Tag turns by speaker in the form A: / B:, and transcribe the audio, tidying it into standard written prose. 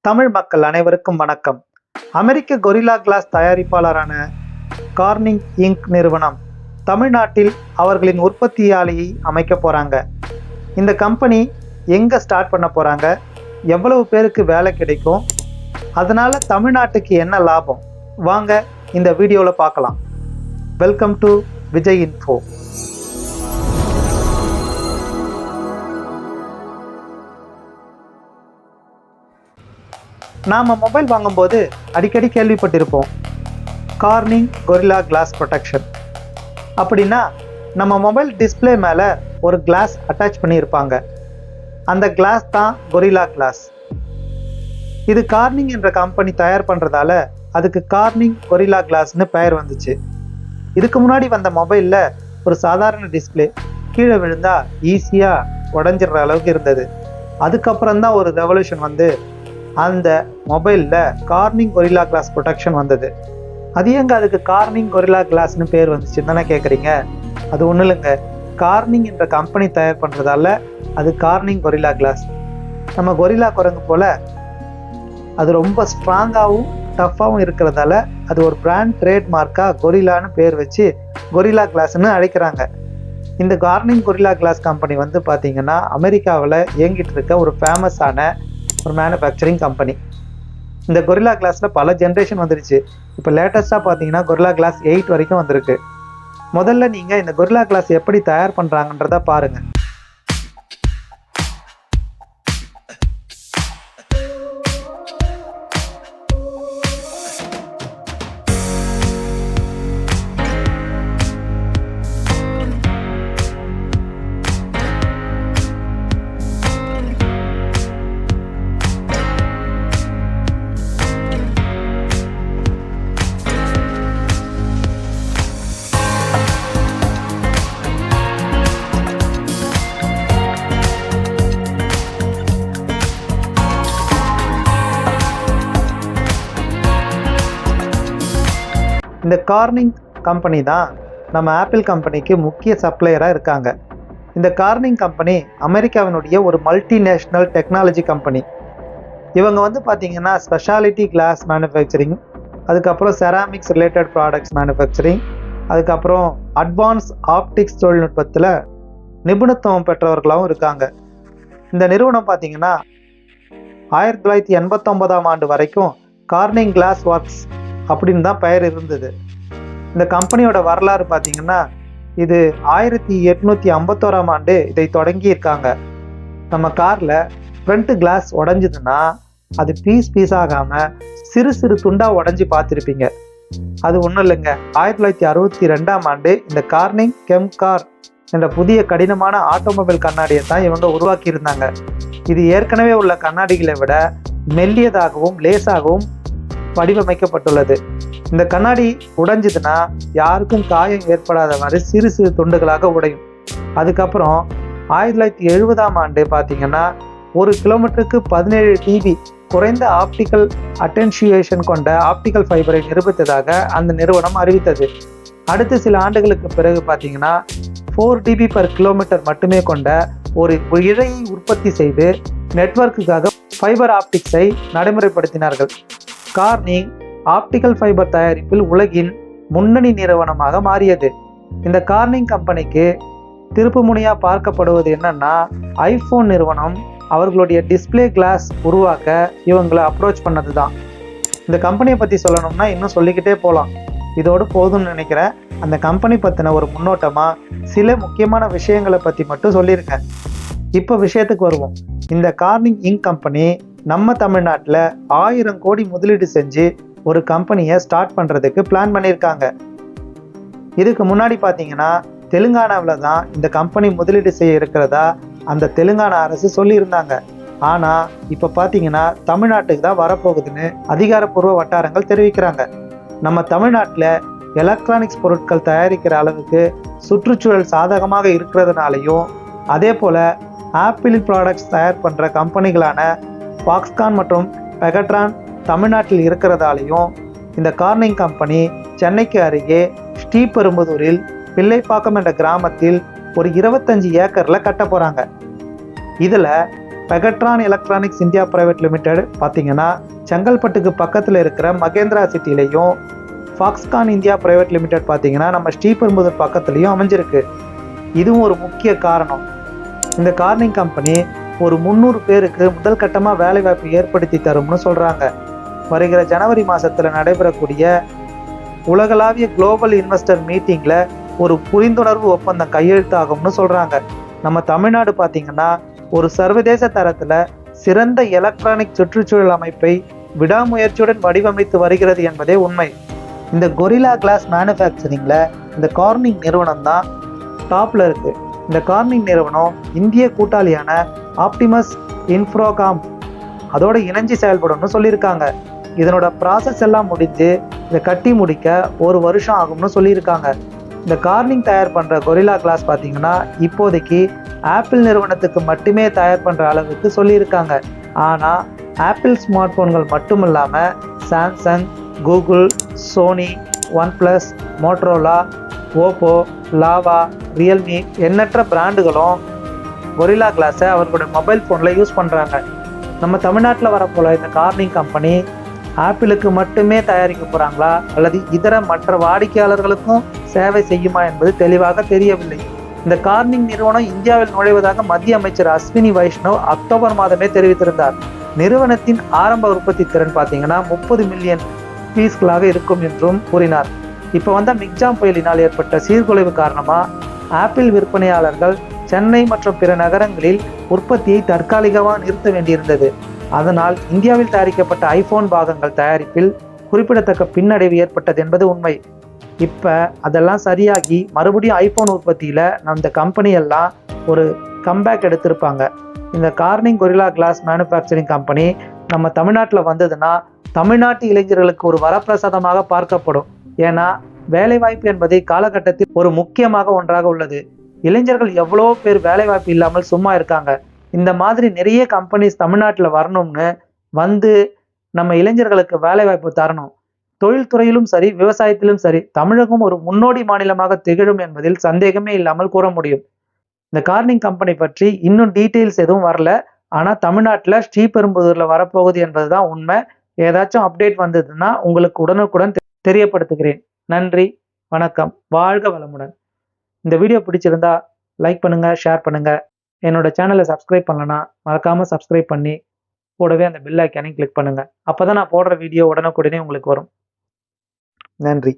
A: தமிழ் மக்கள் அனைவருக்கும் வணக்கம். அமெரிக்க கொரில்லா கிளாஸ் தயாரிப்பாளரான கார்னிங் இங்க் நிறுவனம் தமிழ்நாட்டில் அவர்களின் உற்பத்தி ஆலையை அமைக்க போகிறாங்க. இந்த கம்பெனி எங்கே ஸ்டார்ட் பண்ண போகிறாங்க, எவ்வளவு பேருக்கு வேலை கிடைக்கும், அதனால் தமிழ்நாட்டுக்கு என்ன லாபம், வாங்க இந்த வீடியோவில் பார்க்கலாம். Welcome to Vijay info. நாம் மொபைல் வாங்கும்போது அடிக்கடி கேள்விப்பட்டிருப்போம், கார்னிங் கொரில்லா கிளாஸ் ப்ரொடெக்ஷன். அப்படின்னா நம்ம மொபைல் டிஸ்பிளே மேலே ஒரு கிளாஸ் அட்டாச் பண்ணியிருப்பாங்க. அந்த கிளாஸ் தான் கொரில்லா கிளாஸ். இது கார்னிங் என்ற கம்பெனி தயார் பண்ணுறதால அதுக்கு கார்னிங் கொரில்லா கிளாஸ்னு பெயர் வந்துச்சு. இதுக்கு முன்னாடி வந்த மொபைலில் ஒரு சாதாரண டிஸ்பிளே கீழே விழுந்தால் ஈஸியாக உடஞ்சிடுற அளவுக்கு இருந்தது. அதுக்கப்புறம் தான் ஒரு ரெவல்யூஷன் வந்து அந்த மொபைலில் கார்னிங் கொரில்லா கிளாஸ் ப்ரொடெக்ஷன் வந்தது. அது எங்க அதுக்கு கார்னிங் கொரில்லா கிளாஸ்னு பேர் வந்துச்சுன்னு தானே கேட்குறீங்க. அது ஒன்றும் இல்லைங்க, கார்னிங் என்ற கம்பெனி தயார் பண்ணுறதால அது கார்னிங் கொரில்லா கிளாஸ். நம்ம கொரில்லா குரங்கு போல் அது ரொம்ப ஸ்ட்ராங்காகவும் டஃப்பாகவும் இருக்கிறதால அது ஒரு பிராண்ட் ட்ரேட்மார்க்காக கொரில்லான்னு பேர் வச்சு கொரில்லா கிளாஸ்ன்னு அழைக்கிறாங்க. இந்த கார்னிங் கொரில்லா கிளாஸ் கம்பெனி வந்து பார்த்திங்கன்னா அமெரிக்காவில் இயங்கிட்டு இருக்க ஒரு ஃபேமஸான ஒரு மேனுஃபேக்சரிங் கம்பெனி. இந்த கொரில்லா கிளாஸில் பல ஜென்ரேஷன் வந்துருச்சு. இப்போ லேட்டஸ்ட்டாக பார்த்தீங்கன்னா கொரில்லா கிளாஸ் 8 வரைக்கும் வந்திருக்கு. முதல்ல நீங்கள் இந்த கொரில்லா கிளாஸ் எப்படி தயார் பண்ணுறாங்கன்றத பாருங்கள். இந்த கார்னிங் கம்பெனி தான் நம்ம ஆப்பிள் கம்பெனிக்கு முக்கிய சப்ளையராக இருக்காங்க. இந்த கார்னிங் கம்பெனி அமெரிக்காவினுடைய ஒரு மல்டிநேஷ்னல் டெக்னாலஜி கம்பெனி. இவங்க வந்து பார்த்திங்கன்னா ஸ்பெஷாலிட்டி கிளாஸ் மேனுஃபேக்சரிங், அதுக்கப்புறம் செராமிக்ஸ் ரிலேட்டட் ப்ராடக்ட்ஸ் மேனுஃபேக்சரிங், அதுக்கப்புறம் அட்வான்ஸ் ஆப்டிக்ஸ் தொழில்நுட்பத்தில் நிபுணத்துவம் பெற்றவர்களாகவும் இருக்காங்க. இந்த நிறுவனம் பார்த்திங்கன்னா 1989ஆம் ஆண்டு வரைக்கும் கார்னிங் கிளாஸ் ஒர்க்ஸ் அப்படின்னு தான் பெயர் இருந்தது. இந்த கம்பெனியோட வரலாறு பார்த்தீங்கன்னா இது 1851ஆம் ஆண்டு இதை தொடங்கி இருக்காங்க. நம்ம காரில் ஃப்ரண்ட் கிளாஸ் உடஞ்சிதுன்னா அது பீஸ் ஆகாமல் சிறு சிறு துண்டாக உடஞ்சி பார்த்துருப்பீங்க. அது ஒன்றும் இல்லைங்க, 1962ஆம் ஆண்டு இந்த கார்னிங் கெம்கார் என்ற புதிய கடினமான ஆட்டோமொபைல் கண்ணாடியை தான் இவங்க உருவாக்கியிருந்தாங்க. இது ஏற்கனவே உள்ள கண்ணாடிகளை விட மெல்லியதாகவும் லேசாகவும் வடிவமைக்கப்பட்டுள்ளது. இந்த கண்ணாடி உடைஞ்சதுன்னா யாருக்கும் காயம் ஏற்படாத மாதிரி சிறு சிறு துண்டுகளாக உடையும். அதுக்கப்புறம் 1970ஆம் ஆண்டு பார்த்தீங்கன்னா 1 கிலோமீட்டருக்கு 17 dB குறைந்த ஆப்டிக்கல் அட்டென்ஷியேஷன் கொண்ட ஆப்டிக்கல் ஃபைபரை நிரூபித்ததாக அந்த நிறுவனம் அறிவித்தது. அடுத்த சில ஆண்டுகளுக்கு பிறகு பார்த்தீங்கன்னா 4 dB per கிலோமீட்டர் மட்டுமே கொண்ட ஒரு இழையை உற்பத்தி செய்து நெட்வொர்க்குக்காக ஃபைபர் ஆப்டிக்ஸை நடைமுறைப்படுத்தினார்கள். கார்னிங் ஆப்டிக்கல் ஃபைபர் தயாரிப்பில் உலகின் முன்னணி நிறுவனமாக மாறியது. இந்த கார்னிங் கம்பெனிக்கு திருப்பு முனையாக பார்க்கப்படுவது என்னன்னா, ஐஃபோன் நிறுவனம் அவர்களுடைய டிஸ்பிளே கிளாஸ் உருவாக்க இவங்களை அப்ரோச் பண்ணது தான். இந்த கம்பெனியை பற்றி சொல்லணும்னா இன்னும் சொல்லிக்கிட்டே போகலாம். இதோடு போதும்னு நினைக்கிறேன். அந்த கம்பெனி பற்றின ஒரு முன்னோட்டமாக சில முக்கியமான விஷயங்களை பற்றி மட்டும் சொல்லியிருக்கேன். இப்போ விஷயத்துக்கு வருவோம். இந்த கார்னிங் இங்க் கம்பெனி நம்ம தமிழ்நாட்டில் 1000 கோடி முதலீடு செஞ்சு ஒரு கம்பெனியை ஸ்டார்ட் பண்ணுறதுக்கு பிளான் பண்ணியிருக்காங்க. இதுக்கு முன்னாடி பார்த்தீங்கன்னா தெலுங்கானாவில் தான் இந்த கம்பெனி முதலீடு செய்ய இருக்கிறதா அந்த தெலுங்கானா அரசு சொல்லியிருந்தாங்க. ஆனால் இப்போ பார்த்தீங்கன்னா தமிழ்நாட்டுக்கு தான் வரப்போகுதுன்னு அதிகாரப்பூர்வ வட்டாரங்கள் தெரிவிக்கிறாங்க. நம்ம தமிழ்நாட்டில் எலக்ட்ரானிக்ஸ் பொருட்கள் தயாரிக்கிற அளவுக்கு சுற்றுச்சூழல் சாதகமாக இருக்கிறதுனாலையும், அதே போல் ஆப்பிள் ப்ராடக்ட்ஸ் தயார் பண்ணுற கம்பெனிகளான ஃபாக்ஸ்கான் மற்றும் பெகட்ரான் தமிழ்நாட்டில் இருக்கிறதாலையும் இந்த கார்னிங் கம்பெனி சென்னைக்கு அருகே ஸ்ரீபெரும்புதூரில் பிள்ளைப்பாக்கம் என்ற கிராமத்தில் ஒரு 25 ஏக்கரில் கட்ட போகிறாங்க. இதில் Pegatron electronics India private limited பார்த்தீங்கன்னா செங்கல்பட்டுக்கு பக்கத்தில் இருக்கிற மகேந்திரா சிட்டிலையும், ஃபாக்ஸ்கான் இந்தியா பிரைவேட் லிமிடெட் பார்த்தீங்கன்னா நம்ம ஸ்ரீபெரும்புதூர் பக்கத்துலையும் அமைஞ்சிருக்கு. இதுவும் ஒரு முக்கிய காரணம். இந்த கார்னிங் கம்பெனி ஒரு 300 பேருக்கு முதல் கட்டமாக வேலைவாய்ப்பு ஏற்படுத்தி தரும்னு சொல்கிறாங்க. வருகிற ஜனவரி மாதத்தில் நடைபெறக்கூடிய உலகளாவிய குளோபல் இன்வெஸ்டர் மீட்டிங்கில் ஒரு புரிந்துணர்வு ஒப்பந்தம் கையெழுத்தாகும்னு சொல்கிறாங்க. நம்ம தமிழ்நாடு பார்த்தீங்கன்னா ஒரு சர்வதேச தரத்தில் சிறந்த எலக்ட்ரானிக் சுற்றுச்சூழல் அமைப்பை விடாமுயற்சியுடன் வடிவமைத்து வருகிறது என்பதே உண்மை. இந்த கொரில்லா கிளாஸ் மேனுஃபேக்சரிங்கில் இந்த கார்னிங் நிறுவனம் தான் டாப்பில் இருக்குது. இந்த கார்னிங் நிறுவனம் இந்திய கூட்டாளியான ஆப்டிமஸ் இன்ஃப்ராகாம் அதோட இணைஞ்சு செயல்படும்னு சொல்லியிருக்காங்க. இதனோட ப்ராசஸ் எல்லாம் முடிஞ்சு இதை கட்டி முடிக்க 1 வருஷம் ஆகும்னு சொல்லியிருக்காங்க. இந்த கார்னிங் தயார் பண்ணுற கொரில்லா கிளாஸ் பார்த்தீங்கன்னா இப்போதைக்கு ஆப்பிள் நிறுவனத்துக்கு மட்டுமே தயார் பண்ணுற அளவுக்கு சொல்லியிருக்காங்க. ஆனால் ஆப்பிள் ஸ்மார்ட் ஃபோன்கள் மட்டும் இல்லாமல் Samsung, Google, Sony, OnePlus, Motorola, Oppo, Lava, Realme எண்ணற்ற பிராண்டுகளும் கொரில்லா கிளாஸை அவர்களுடைய மொபைல் ஃபோனில் யூஸ் பண்ணுறாங்க. நம்ம தமிழ்நாட்டில் வரப்போல இந்த கார்னிங் கம்பெனி ஆப்பிளுக்கு மட்டுமே தயாரிக்க போகிறாங்களா அல்லது இதர மற்ற வாடிக்கையாளர்களுக்கும் சேவை செய்யுமா என்பது தெளிவாக தெரியவில்லை. இந்த கார்னிங் நிறுவனம் இந்தியாவில் நுழைவதாக மத்திய அமைச்சர் அஸ்வினி வைஷ்ணவ் அக்டோபர் மாதமே தெரிவித்திருந்தார். நிறுவனத்தின் ஆரம்ப உற்பத்தி திறன் பார்த்தீங்கன்னா 30 மில்லியன் பீஸ்களாக இருக்கும் என்றும் கூறினார். இப்போ வந்த மிக்ஜாம் புயலினால் ஏற்பட்ட சீர்குலைவு காரணமாக ஆப்பிள் விற்பனையாளர்கள் சென்னை மற்றும் பிற நகரங்களில் உற்பத்தியை தற்காலிகமாக நிறுத்த வேண்டியிருந்தது. அதனால் இந்தியாவில் தயாரிக்கப்பட்ட ஐபோன் பாகங்கள் தயாரிப்பில் குறிப்பிடத்தக்க பின்னடைவு ஏற்பட்டது என்பது உண்மை. இப்போ அதெல்லாம் சரியாகி மறுபடியும் ஐபோன் உற்பத்தியில் அந்த கம்பெனியெல்லாம் ஒரு கம்பேக் எடுத்திருப்பாங்க. இந்த Corning Gorilla glass manufacturing company நம்ம தமிழ்நாட்டில் வந்ததுன்னா தமிழ்நாட்டு இளைஞர்களுக்கு ஒரு வரப்பிரசாதமாக பார்க்கப்படும். ஏன்னா வேலைவாய்ப்பு என்பதை காலகட்டத்தில் ஒரு முக்கியமாக ஒன்றாக உள்ளது. இளைஞர்கள் எவ்வளோ பேர் வேலைவாய்ப்பு இல்லாமல் சும்மா இருக்காங்க. இந்த மாதிரி நிறைய கம்பெனிஸ் தமிழ்நாட்டில் வரணும்னு வந்து நம்ம இளைஞர்களுக்கு வேலைவாய்ப்பு தரணும். தொழில்துறையிலும் சரி, விவசாயத்திலும் சரி, தமிழகம் ஒரு முன்னோடி மாநிலமாக திகழும் என்பதில் சந்தேகமே இல்லாமல் கூற முடியும். இந்த கார்னிங் கம்பெனி பற்றி இன்னும் டீட்டெயில்ஸ் எதுவும் வரல. ஆனால் தமிழ்நாட்டில் ஸ்ரீபெரும்புதூரில் வரப்போகுது என்பது தான் உண்மை. ஏதாச்சும் அப்டேட் வந்ததுன்னா உங்களுக்கு உடனுக்குடன் தெரியப்படுத்துகிறேன். நன்றி, வணக்கம், வாழ்க வளமுடன். இந்த வீடியோ பிடிச்சிருந்தா லைக் பண்ணுங்க, ஷேர் பண்ணுங்க. என்னோட சேனலை சப்ஸ்கிரைப் பண்ணலன்னா மறக்காமல் சப்ஸ்கிரைப் பண்ணி கூடவே அந்த பெல் ஐக்கானையும் கிளிக் பண்ணுங்க. அப்போ தான் நான் போடுற வீடியோ உடனுக்குடனே உங்களுக்கு வரும். நன்றி.